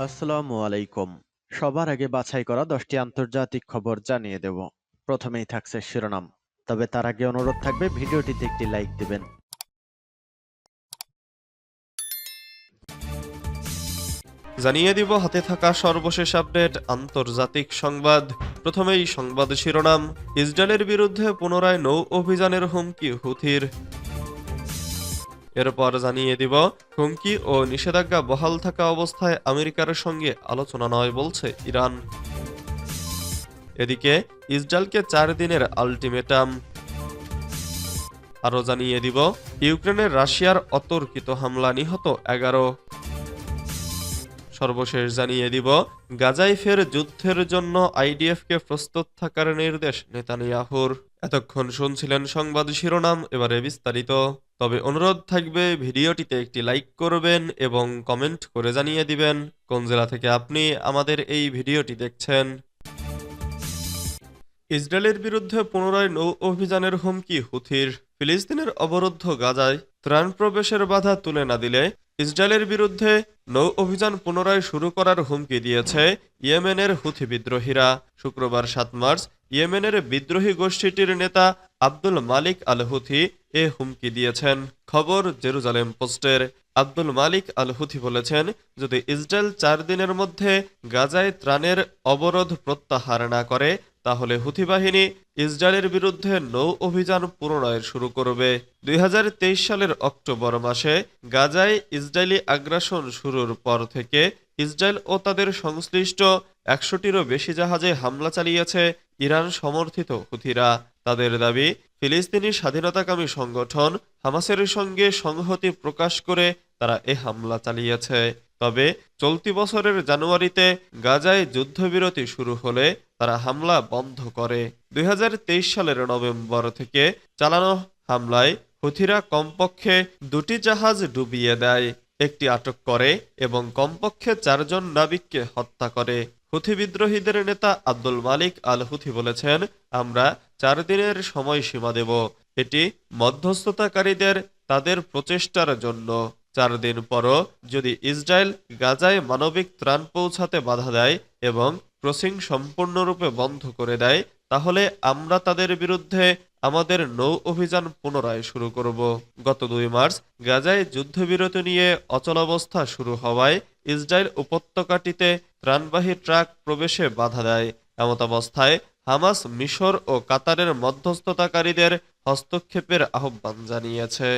আসসালামু আলাইকুম। সবার আগে বাছাই করা 10টি আন্তর্জাতিক খবর জানিয়ে দেব। প্রথমেই থাকছে শিরোনাম। তবে তার আগে অনুরোধ থাকবে ভিডিওটিতে একটি লাইক দিবেন। জানিয়ে দিব হাতে থাকা সর্বশেষ আপডেট আন্তর্জাতিক সংবাদ। প্রথমেই সংবাদ শিরোনাম, ইসরায়েলের বিরুদ্ধে পুনরায় নৌ অভিযানের হুমকি হুথির। এরপর জানিয়ে দিব হুমকি ও নিষেধাজ্ঞা বহাল থাকা অবস্থায় আমেরিকার সঙ্গে আলোচনা নয় বলছে ইরান। এদিকে ইসরায়েলকে 4 দিনের আল্টিমেটাম। আরও জানিয়ে দিব ইউক্রেনের রাশিয়ার অতর্কিত হামলা, নিহত 11। সর্বশেষ জানিয়ে দিব গাজায় ফের যুদ্ধের জন্য আইডিএফকে প্রস্তুত থাকার নির্দেশ নেতানিয়াহুর। এতক্ষণ শুনছিলেন সংবাদ শিরোনাম, এবারে বিস্তারিত। তবে অনুরোধ থাকবে ভিডিওটিতে একটি লাইক করবেন এবং কমেন্ট করে জানিয়ে দিবেন কোন জেলা থেকে আপনি আমাদের এই ভিডিওটি দেখছেন। ইসরায়েলের বিরুদ্ধে পুনরায় নৌ অভিযানের হুমকি হুথির। ফিলিস্তিনের অবরুদ্ধ গাজায় ত্রাণ প্রবেশের বাধা তুলে না দিলে ইসরায়েলের বিরুদ্ধে নৌ অভিযান পুনরায় শুরু করার হুমকি দিয়েছে ইয়েমেনের হুথি বিদ্রোহীরা। শুক্রবার 7 মার্চ ইয়েমেনের বিদ্রোহী গোষ্ঠীটির নেতা আব্দুল মালিক আল হুথি এ হুমকি দিয়েছেন। খবর জেরুজালেম পোস্টের। আব্দুল মালিক আল হুথি বলেছেন, যদি ইসরায়েল 4 দিনের মধ্যে গাজায় ত্রাণের অবরোধ প্রত্যাহার না করে তাহলে হুথি বাহিনী ইসরায়েলের বিরুদ্ধে নৌ অভিযান পুনরায় শুরু করবে। 2023 সালের অক্টোবর মাসে গাজায় ইসরায়েলি আগ্রাসন শুরুর পর থেকে ইসরায়েল ও তাদের সংশ্লিষ্ট 100টিরও বেশি জাহাজে হামলা চালিয়েছে ইরান সমর্থিত হুথিরা। তাদের দাবি, ফিলিস্তিনি স্বাধীনতাকামী সংগঠন হামাসের সঙ্গে সংহতি প্রকাশ করে তারা এ হামলা চালিয়েছে। তবে চলতি বছরের জানুয়ারিতে গাজায় যুদ্ধবিরতি শুরু হলে তারা হামলা বন্ধ করে। 2023 সালের নভেম্বর থেকে চালানো হামলায় হুথিরা কমপক্ষে 2টি জাহাজ ডুবিয়ে দেয়, একটি আটক করে এবং কমপক্ষে 4 জন নাবিককে হত্যা করে। হুথি বিদ্রোহীদের নেতা আব্দুল মালিক আল হুথি বলেছেন, আমরা 4 দিনের সময়সীমা দেব। এটি মধ্যস্থতাকারীদের তাদের প্রচেষ্টার জন্য। 4 দিন পরও যদি ইসরায়েল গাজায় মানবিক ত্রাণ পৌঁছাতে বাধা দেয় এবং ক্রসিং সম্পূর্ণরূপে বন্ধ করে দেয়, তাহলে আমরা তাদের বিরুদ্ধে আমাদের নৌ অভিযান পুনরায় শুরু করব। গত 2 মার্চ গাজায় যুদ্ধবিরতি নিয়ে অচলাবস্থা শুরু হওয়ায় ইসরায়েল উপত্যকাটিতে ত্রাণবাহী ট্রাক প্রবেশে বাধা দেয়। এমতাবস্থায় হামাস মিশর ও কাতারের মধ্যস্থতাকারীদের হস্তক্ষেপের আহ্বান জানিয়েছে।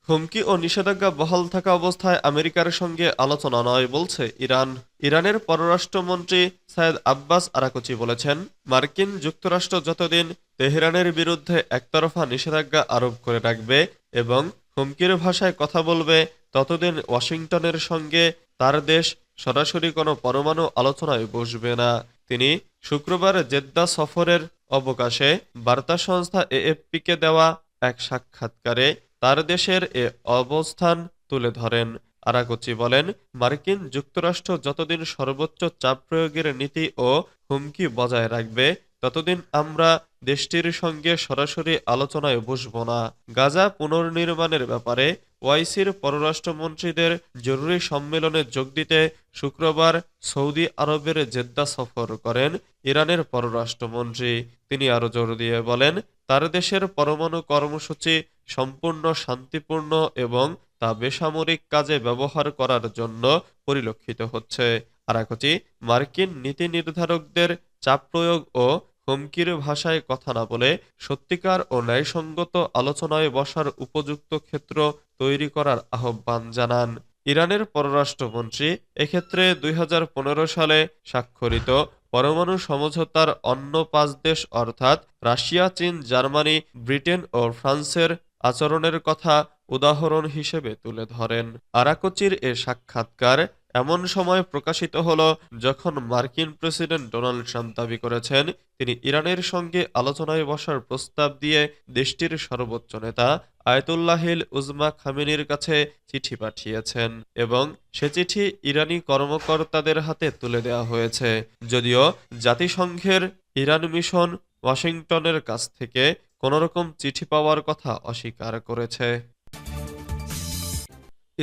হুমকি ও নিষেধাজ্ঞা বহাল থাকা অবস্থায় আমেরিকার সঙ্গে আলোচনা নয় বলছে ইরান। ইরানের পররাষ্ট্রমন্ত্রী সায়েদ আব্বাস আরাকচি বলেছেন, মার্কিন যুক্তরাষ্ট্র যতদিন তেহরানের বিরুদ্ধে একতরফা নিষেধাজ্ঞা আরোপ করে রাখবে এবং হুমকির ভাষায় কথা বলবে, ততদিন ওয়াশিংটনের সঙ্গে তার দেশ সরাসরি কোনো পরমাণু আলোচনায় বসবে না। তিনি শুক্রবার জেদ্দা সফরের অবকাশে বার্তা সংস্থা এএফপিকে দেওয়া এক সাক্ষাৎকারে তার দেশের এ অবস্থান তুলে ধরেন। আরাকচি বলেন, মার্কিন যুক্তরাষ্ট্র যতদিন সর্বোচ্চ চাপ প্রয়োগের নীতি ও হুমকি বজায় রাখবে, ততদিন আমরা দেশটির সঙ্গে সরাসরি আলোচনায় বসব না। গাজা পুনর্নির্মাণের ব্যাপারে ওআইসির পররাষ্ট্রমন্ত্রীদের জরুরি সম্মেলনে যোগ দিতে শুক্রবার সৌদি আরবের জেদ্দা সফর করেন ইরানের পররাষ্ট্রমন্ত্রী। তিনি আরও জোর দিয়ে বলেন, তার দেশের পরমাণু কর্মসূচি সম্পূর্ণ শান্তিপূর্ণ এবং তা বেসামরিক কাজে ব্যবহার করার জন্য পরিলক্ষিত হচ্ছে। আরাকচি মার্কিন নীতি নির্ধারকদের চাপ প্রয়োগ ও হুমকির ভাষায় কথা না বলে সত্যিকার ও ন্যায়সঙ্গত আলোচনায় বসার উপযুক্ত ক্ষেত্র তৈরি করার আহ্বান জানান। ইরানের পররাষ্ট্রমন্ত্রী এক্ষেত্রে 2015 সালে স্বাক্ষরিত পরমাণু সমঝোতার অন্য 5 দেশ অর্থাৎ রাশিয়া, চীন, জার্মানি, ব্রিটেন ও ফ্রান্সের আচরণের কথা উদাহরণ হিসেবে তুলে ধরেন। আরাকচির এ সাক্ষাৎকার এমন সময় প্রকাশিত হলো যখন মার্কিন প্রেসিডেন্ট ডোনাল্ড ট্রাম্প দাবি করেছেন, তিনি ইরানের সঙ্গে আলোচনায় বসার প্রস্তাব দিয়ে দেশটির সর্বোচ্চ নেতা আয়াতুল্লাহিল উজমা খামেনির কাছে চিঠি পাঠিয়েছেন এবং সে চিঠি ইরানি কর্মকর্তাদের হাতে তুলে দেওয়া হয়েছে। যদিও জাতিসংঘের ইরান মিশন ওয়াশিংটনের কাছ থেকে কোনোরকম চিঠি পাওয়ার কথা অস্বীকার করেছে।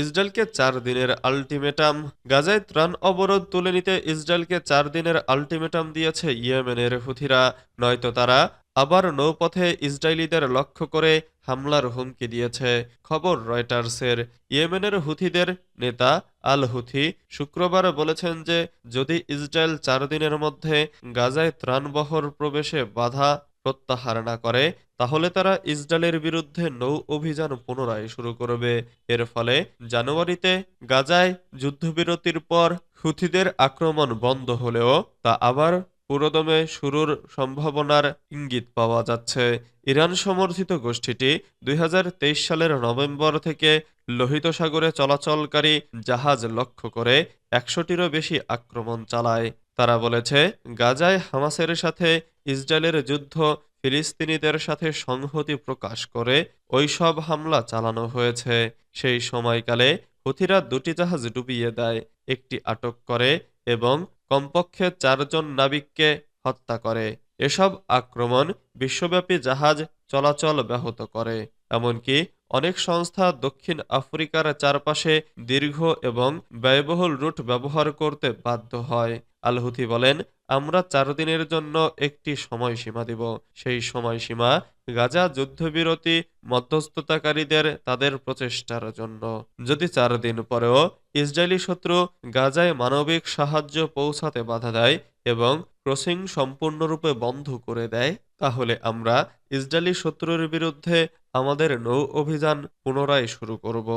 ইসরায়েলকে 4 দিনের আল্টিমেটাম। গাজায় ত্রাণ অবরোধ তুলে নিতে ইসরায়েলকে 4 দিনের আল্টিমেটাম দিয়েছে ইয়েমেনের হুথিরা, নয়তো তারা আবার নৌপথে ইসরায়েলিদের লক্ষ্য করে হামলার হুমকি দিয়েছে। খবর রয়টার্সের। ইয়েমেনের হুথিদের নেতা আল হুথি শুক্রবার বলেছেন যে যদি ইসরায়েল 4 দিনের মধ্যে গাজায় ত্রাণবহর প্রবেশে বাধা প্রত্যাহার না করে, তাহলে তারা ইসরায়েলের বিরুদ্ধে নৌ অভিযান পুনরায় শুরু করবে। এর ফলে জানুয়ারিতে গাজায় যুদ্ধবিরতির পর হুথিদের আক্রমণ বন্ধ হলেও তা আবার পুরোদমে শুরুর সম্ভাবনার ইঙ্গিত পাওয়া যাচ্ছে। ইরান সমর্থিত গোষ্ঠীটি 2023 সালের নভেম্বর থেকে লোহিত সাগরে চলাচলকারী জাহাজ লক্ষ্য করে 100টিরও বেশি আক্রমণ চালায়। তারা বলেছে গাজায় হামাসের সাথে ইসরায়েলের যুদ্ধ ফিলিস্তিনিদের সাথে সংহতি প্রকাশ করে ওই সব হামলা চালানো হয়েছে। সেই সময়কালে হুথিরা 2টি জাহাজ ডুবিয়ে দেয়, একটি আটক করে এবং কমপক্ষে 4 জন নাবিককে হত্যা করে। এসব আক্রমণ বিশ্বব্যাপী জাহাজ চলাচল ব্যাহত করে। এমনকি অনেক সংস্থা দক্ষিণ আফ্রিকার চারপাশে দীর্ঘ এবং ব্যয়বহুল রুট ব্যবহার করতে বাধ্য হয়। আল হুথি বলেন, আমরা 4 দিনের জন্য একটি সময়সীমা দিব। সেই সময়সীমা গাজা যুদ্ধবিরতি মধ্যস্থতাকারীদের তাদের প্রচেষ্টার জন্য। যদি 4 দিন পরেও ইসরায়েলি শত্রু গাজায় মানবিক সাহায্য পৌঁছাতে বাধা দেয় এবং ক্রসিং সম্পূর্ণরূপে বন্ধ করে দেয়, তাহলে আমরা ইসরায়েলি শত্রুর বিরুদ্ধে আমাদের নৌ অভিযান পুনরায় শুরু করব।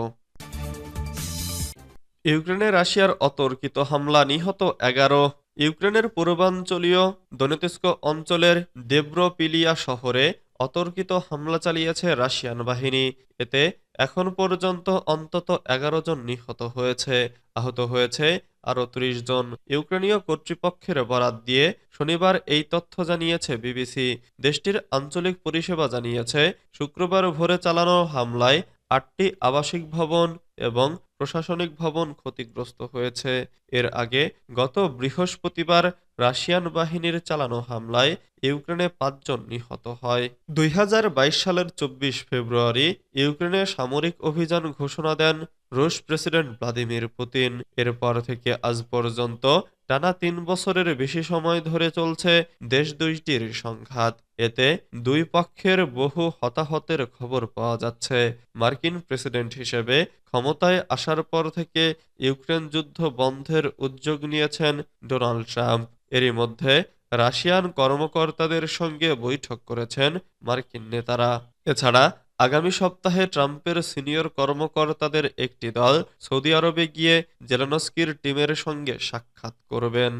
ইউক্রেনে রাশিয়ার অতর্কিত হামলা, নিহত 11। ইউক্রেনের পূর্বাঞ্চলীয় দনেৎস্ক অঞ্চলের দেব্রোপিলিয়া শহরে অতর্কিত হামলা চালিয়েছে রাশিয়ান বাহিনী। এতে এখন পর্যন্ত অন্তত 11 জন নিহত হয়েছে, আহত হয়েছে আরও 30 জন। ইউক্রেনীয় কর্তৃপক্ষের বরাত দিয়ে শনিবার এই তথ্য জানিয়েছে বিবিসি। দেশটির আঞ্চলিক পরিষেবা জানিয়েছে শুক্রবার ভোরে চালানো হামলায় 8টি আবাসিক ভবন এবং প্রশাসনিক ভবন ক্ষতিগ্রস্ত হয়েছে। এর আগে গত বৃহস্পতিবার রাশিয়ান বাহিনীর চালানো হামলায় ইউক্রেনে 5 জন নিহত হয়। 2022 সালের 24 ফেব্রুয়ারি ইউক্রেনে সামরিক অভিযান ঘোষণা দেন রুশ প্রেসিডেন্ট ভ্লাদিমির পুতিন। এরপর থেকে আজ পর্যন্ত টানা 3 বছরের বেশি সময় ধরে চলছে দেশ দুইটির সংঘাত। এতে দুই পক্ষের বহু হতাহতের খবর পাওয়া যাচ্ছে। মার্কিন প্রেসিডেন্ট হিসেবে ক্ষমতায় আসার পর থেকে ইউক্রেন যুদ্ধ বন্ধের উদ্যোগ নিয়েছেন ডোনাল্ড ট্রাম্প। এরই মধ্যে রাশিয়ান কর্মকর্তাদের সঙ্গে বৈঠক করেছেন মার্কিন নেতারা। এছাড়া আগামী সপ্তাহে ট্রাম্পের সিনিয়র কর্মকর্তাদের একটি দল সৌদি আরবে গিয়ে জেলেনস্কির টিমের সঙ্গে সাক্ষাৎ করবেন।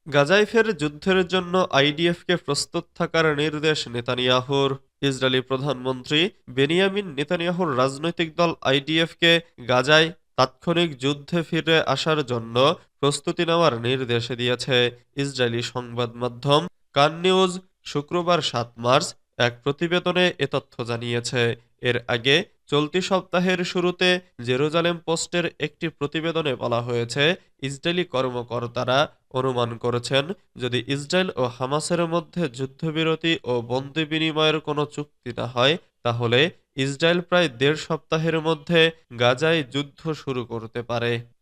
গাজায় ফের যুদ্ধের জন্য আইডিএফকে প্রস্তুত থাকার নির্দেশ নেতানিয়াহুর। ইসরায়েলি প্রধানমন্ত্রী বেনিয়ামিন নেতানিয়াহুর রাজনৈতিক দল আইডিএফকে গাজায় তাৎক্ষণিক যুদ্ধে ফিরে আসার জন্য প্রস্তুতি নেওয়ার নির্দেশ দিয়েছে। ইসরায়েলি সংবাদ মাধ্যম কান নিউজ শুক্রবার 7 মার্চ এক প্রতিবেদনে এ তথ্য জানিয়েছে। এর আগে চলতি সপ্তাহের শুরুতে জেরুজালেম পোস্টের একটি প্রতিবেদনে বলা হয়েছে ইসরায়েলি কর্মকর্তারা অনুমান করেছেন যদি ইসরায়েল ও হামাসের মধ্যে যুদ্ধবিরতি ও বন্দি বিনিময়ের কোনো চুক্তি না হয়, তাহলে ইসরায়েল প্রায় 1.5 সপ্তাহের মধ্যে গাজায় যুদ্ধ শুরু করতে পারে।